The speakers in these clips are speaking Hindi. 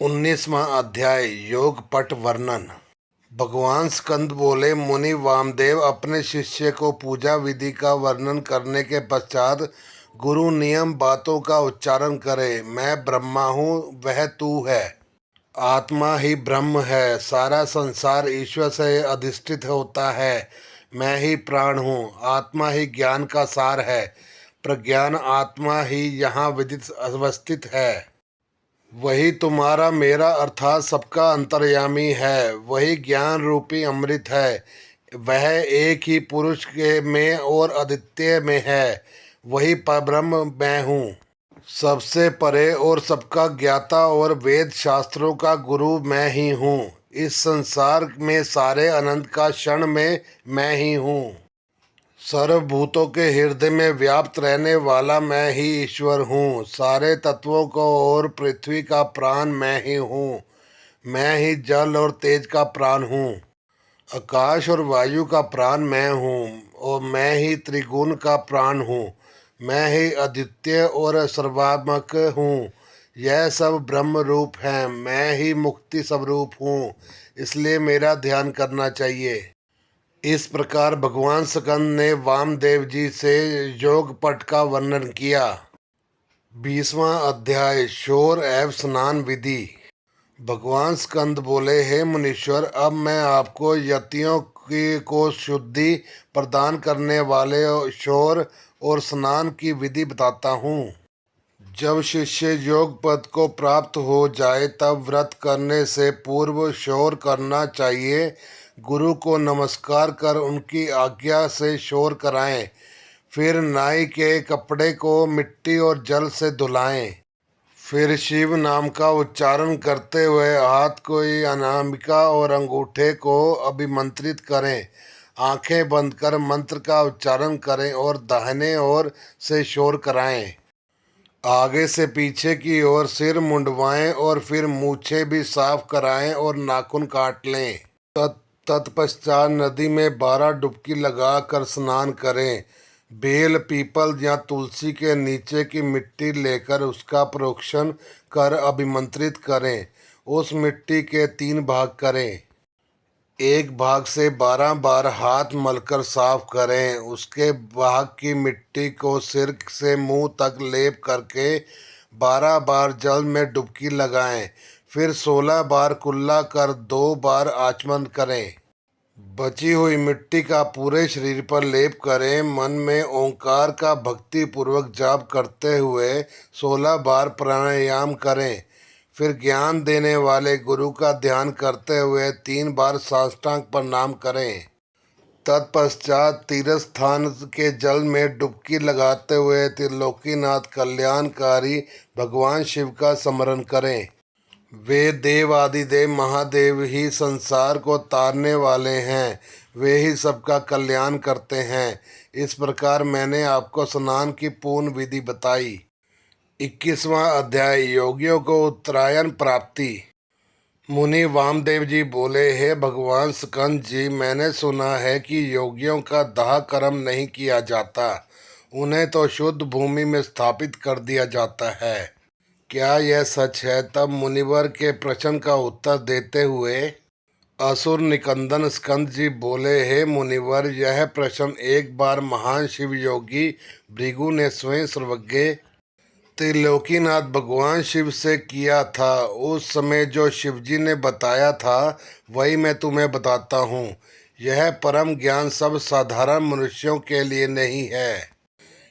19वां अध्याय योग पट वर्णन। भगवान स्कंद बोले, मुनि वामदेव अपने शिष्य को पूजा विधि का वर्णन करने के पश्चात गुरु नियम बातों का उच्चारण करे। मैं ब्रह्मा हूँ, वह तू है। आत्मा ही ब्रह्म है। सारा संसार ईश्वर से अधिष्ठित होता है। मैं ही प्राण हूँ। आत्मा ही ज्ञान का सार है। प्रज्ञान आत्मा ही यहाँ विदित अवस्थित है। वही तुम्हारा मेरा अर्थात सबका अंतर्यामी है। वही ज्ञान रूपी अमृत है। वह एक ही पुरुष के में और अद्वितीय में है। वही परब्रह्म मैं हूँ, सबसे परे और सबका ज्ञाता और वेद शास्त्रों का गुरु मैं ही हूँ। इस संसार में सारे अनंत का क्षण में मैं ही हूँ। सर्वभूतों के हृदय में व्याप्त रहने वाला मैं ही ईश्वर हूँ। सारे तत्वों को और पृथ्वी का प्राण मैं ही हूँ। मैं ही जल और तेज का प्राण हूँ। आकाश और वायु का प्राण मैं हूँ और मैं ही त्रिगुण का प्राण हूँ। मैं ही अद्वितीय और सर्वात्मक हूँ। यह सब ब्रह्म रूप हैं। मैं ही मुक्ति स्वरूप हूँ, इसलिए मेरा ध्यान करना चाहिए। इस प्रकार भगवान स्कंद ने वामदेव जी से योग पट का वर्णन किया। 20वां अध्याय शोर एवं स्नान विधि। भगवान स्कंद बोले, हे मुनीश्वर, अब मैं आपको यतियों की को शुद्धि प्रदान करने वाले शोर और स्नान की विधि बताता हूँ। जब शिष्य योग पद को प्राप्त हो जाए तब व्रत करने से पूर्व शोर करना चाहिए। गुरु को नमस्कार कर उनकी आज्ञा से शोर कराएं। फिर नाई के कपड़े को मिट्टी और जल से धुलाएं। फिर शिव नाम का उच्चारण करते हुए हाथ को अनामिका और अंगूठे को अभिमंत्रित करें। आंखें बंद कर मंत्र का उच्चारण करें और दाहिने ओर से शोर कराएं। आगे से पीछे की ओर सिर मुंडवाएं और फिर मूछें भी साफ कराएं और नाखून काट लें। तत्पश्चात नदी में 12 डुबकी लगाकर स्नान करें। बेल, पीपल या तुलसी के नीचे की मिट्टी लेकर उसका प्रोक्षण कर अभिमंत्रित करें। उस मिट्टी के 3 भाग करें। एक भाग से 12 बार हाथ मलकर साफ करें। उसके भाग की मिट्टी को सिर से मुंह तक लेप करके 12 बार जल में डुबकी लगाएं। फिर 16 बार कुल्ला कर 2 बार आचमन करें। बची हुई मिट्टी का पूरे शरीर पर लेप करें। मन में ओंकार का भक्ति पूर्वक जाप करते हुए 16 बार प्राणायाम करें। फिर ज्ञान देने वाले गुरु का ध्यान करते हुए 3 बार साष्टांग प्रणाम करें। तत्पश्चात तीर्थ स्थान के जल में डुबकी लगाते हुए त्रिलोकीनाथ कल्याणकारी भगवान शिव का स्मरण करें। वे देव आदिदेव महादेव ही संसार को तारने वाले हैं। वे ही सबका कल्याण करते हैं। इस प्रकार मैंने आपको स्नान की पूर्ण विधि बताई। 21वां अध्याय योगियों को उत्तरायण प्राप्ति। मुनि वामदेव जी बोले, हे भगवान स्कंद जी, मैंने सुना है कि योगियों का दाह कर्म नहीं किया जाता। उन्हें तो शुद्ध भूमि में स्थापित कर दिया जाता है। क्या यह सच है? तब मुनिवर के प्रश्न का उत्तर देते हुए असुर निकंदन स्कंद जी बोले, हे मुनिवर, यह प्रश्न एक बार महान शिव योगी भृगु ने स्वयं सर्वज्ञ त्रिलोकीनाथ भगवान शिव से किया था। उस समय जो शिवजी ने बताया था वही मैं तुम्हें बताता हूँ। यह परम ज्ञान सब साधारण मनुष्यों के लिए नहीं है।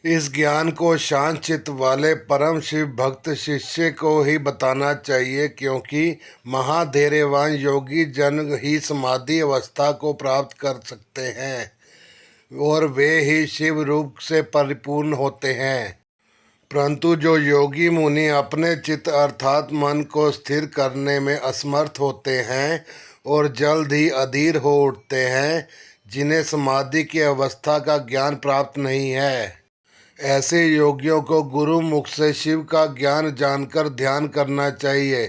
इस ज्ञान को शांत चित्त वाले परम शिव भक्त शिष्य को ही बताना चाहिए, क्योंकि महाधैर्यवान योगी जन ही समाधि अवस्था को प्राप्त कर सकते हैं और वे ही शिव रूप से परिपूर्ण होते हैं। परंतु जो योगी मुनि अपने चित्त अर्थात मन को स्थिर करने में असमर्थ होते हैं और जल्द ही अधीर हो उठते हैं, जिन्हें समाधि की अवस्था का ज्ञान प्राप्त नहीं है, ऐसे योगियों को गुरु मुख से शिव का ज्ञान जानकर ध्यान करना चाहिए।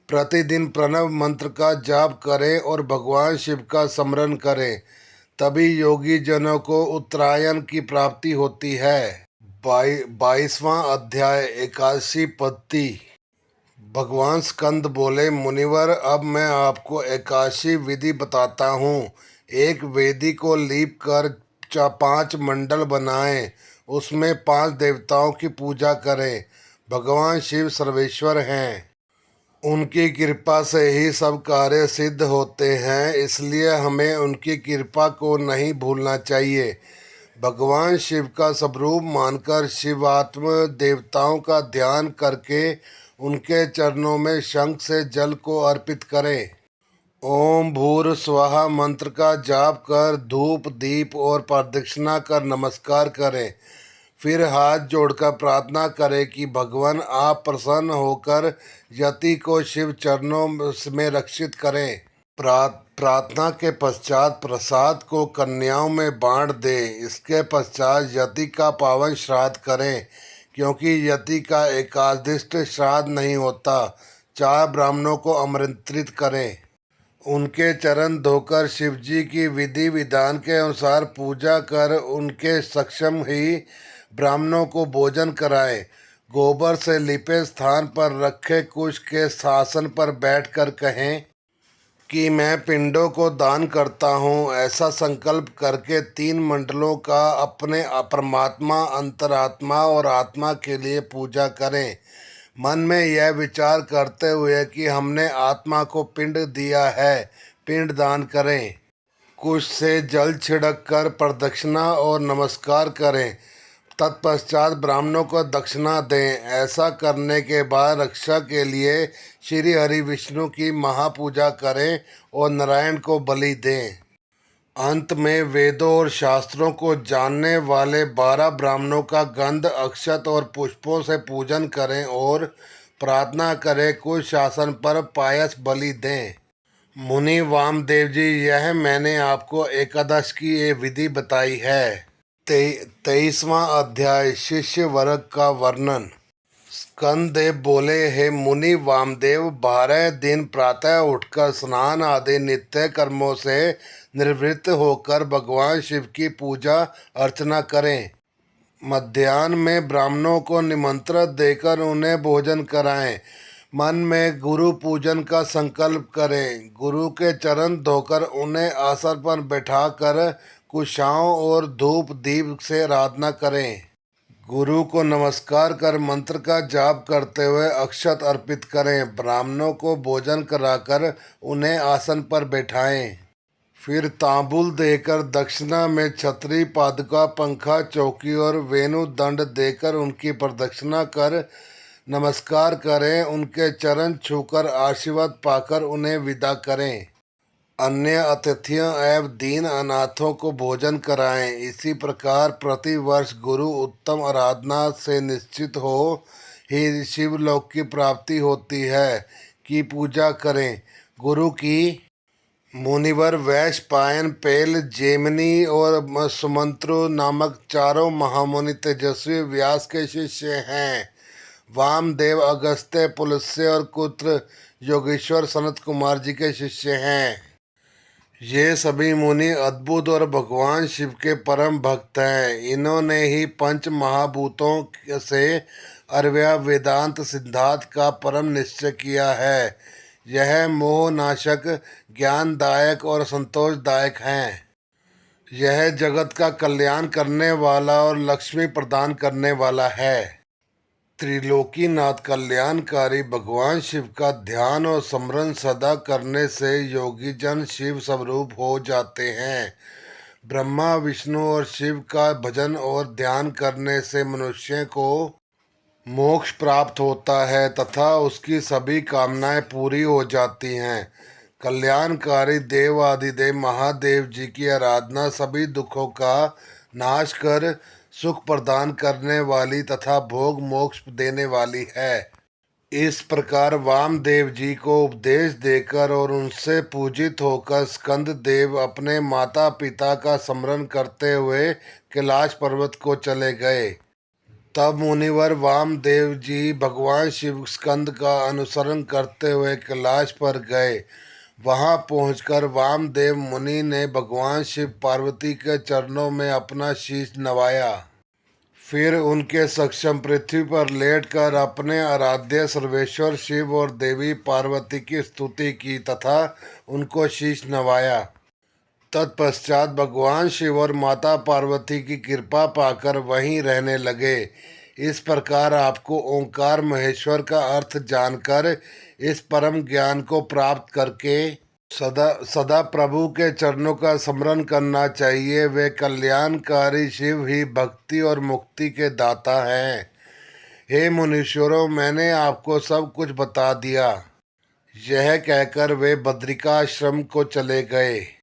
प्रतिदिन प्रणव मंत्र का जाप करें और भगवान शिव का स्मरण करें, तभी योगी जनों को उत्तरायण की प्राप्ति होती है। 22वां अध्याय एकादशी पद्धति। भगवान स्कंद बोले, मुनिवर अब मैं आपको एकादशी विधि बताता हूँ। एक वेदी को लीप कर 5 मंडल बनाएं, उसमें 5 देवताओं की पूजा करें। भगवान शिव सर्वेश्वर हैं, उनकी कृपा से ही सब कार्य सिद्ध होते हैं, इसलिए हमें उनकी कृपा को नहीं भूलना चाहिए। भगवान शिव का स्वरूप मानकर शिवात्म देवताओं का ध्यान करके उनके चरणों में शंख से जल को अर्पित करें। ओम भूर स्वाहा मंत्र का जाप कर धूप दीप और प्रदक्षिणा कर नमस्कार करें। फिर हाथ जोड़कर प्रार्थना करें कि भगवान आप प्रसन्न होकर यति को शिव चरणों में रक्षित करें। प्रार्थना के पश्चात प्रसाद को कन्याओं में बांट दें। इसके पश्चात यति का पावन श्राद्ध करें, क्योंकि यति का एकादशिष्ट श्राद्ध नहीं होता। 4 ब्राह्मणों को आमंत्रित करें, उनके चरण धोकर शिवजी की विधि विधान के अनुसार पूजा कर उनके सक्षम ही ब्राह्मणों को भोजन कराएं। गोबर से लिपे स्थान पर रखे कुश के शासन पर बैठकर कहें कि मैं पिंडों को दान करता हूँ। ऐसा संकल्प करके 3 मंडलों का अपने परमात्मा, अंतरात्मा और आत्मा के लिए पूजा करें। मन में यह विचार करते हुए कि हमने आत्मा को पिंड दिया है, पिंड दान करें। कुश से जल छिड़क कर प्रदक्षिणा और नमस्कार करें। तत्पश्चात ब्राह्मणों को दक्षिणा दें। ऐसा करने के बाद रक्षा के लिए श्री हरि विष्णु की महापूजा करें और नारायण को बलि दें। अंत में वेदों और शास्त्रों को जानने वाले 12 ब्राह्मणों का गंध, अक्षत और पुष्पों से पूजन करें और प्रार्थना करें कुछ शासन पर पायस बलि दें। मुनि वामदेव जी, यह मैंने आपको एकादश की ये विधि बताई है। 23वां अध्याय शिष्य वर्ग का वर्णन। स्कंद देव बोले, हे मुनि वामदेव, 12 दिन प्रातः उठकर स्नान आदि नित्य कर्मों से निवृत्त होकर भगवान शिव की पूजा अर्चना करें। मध्याह्न में ब्राह्मणों को निमंत्रण देकर उन्हें भोजन कराएं। मन में गुरु पूजन का संकल्प करें। गुरु के चरण धोकर उन्हें आसन पर बैठाकर कुशाओं और धूप दीप से आराधना करें। गुरु को नमस्कार कर मंत्र का जाप करते हुए अक्षत अर्पित करें। ब्राह्मणों को भोजन कराकर उन्हें आसन पर बैठाएं। फिर तांबुल देकर दक्षिणा में छतरी, पादुका, पंखा, चौकी और वेणु दंड देकर उनकी प्रदक्षिणा कर नमस्कार करें। उनके चरण छूकर आशीर्वाद पाकर उन्हें विदा करें। अन्य अतिथियों एवं दीन अनाथों को भोजन कराएं। इसी प्रकार प्रतिवर्ष गुरु उत्तम आराधना से निश्चित हो ही शिवलोक की प्राप्ति होती है की पूजा करें। गुरु की मुनिवर वैशंपायन, पेल, जैमिनी और सुमंत्रु नामक 4 महामुनि तेजस्वी व्यास के शिष्य हैं। वामदेव अगस्त्य, पुलस्त्य और कुत्र योगेश्वर सनत कुमार जी के शिष्य हैं। ये सभी मुनि अद्भुत और भगवान शिव के परम भक्त हैं। इन्होंने ही पंच महाभूतों से अर्व्या वेदांत सिद्धांत का परम निश्चय किया है। यह मोहनाशक, ज्ञानदायक और संतोषदायक हैं। यह जगत का कल्याण करने वाला और लक्ष्मी प्रदान करने वाला है। त्रिलोकीनाथ कल्याणकारी भगवान शिव का ध्यान और स्मरण सदा करने से योगी जन शिव स्वरूप हो जाते हैं। ब्रह्मा, विष्णु और शिव का भजन और ध्यान करने से मनुष्य को मोक्ष प्राप्त होता है तथा उसकी सभी कामनाएं पूरी हो जाती हैं। कल्याणकारी देवादिदेव महादेव जी की आराधना सभी दुखों का नाश कर सुख प्रदान करने वाली तथा भोग मोक्ष देने वाली है। इस प्रकार वामदेव जी को उपदेश देकर और उनसे पूजित होकर स्कंद देव अपने माता पिता का स्मरण करते हुए कैलाश पर्वत को चले गए। तब मुनिवर वामदेव जी भगवान शिव स्कंद का अनुसरण करते हुए कैलाश पर गए। वहां पहुंचकर वामदेव मुनि ने भगवान शिव पार्वती के चरणों में अपना शीश नवाया। फिर उनके सक्षम पृथ्वी पर लेटकर अपने आराध्य सर्वेश्वर शिव और देवी पार्वती की स्तुति की तथा उनको शीश नवाया। तत्पश्चात भगवान शिव और माता पार्वती की कृपा पाकर वहीं रहने लगे। इस प्रकार आपको ओंकार महेश्वर का अर्थ जानकर इस परम ज्ञान को प्राप्त करके सदा सदा प्रभु के चरणों का स्मरण करना चाहिए। वे कल्याणकारी शिव ही भक्ति और मुक्ति के दाता हैं। हे मुनीश्वरों, मैंने आपको सब कुछ बता दिया। यह कहकर वे बद्रिकाश्रम को चले गए।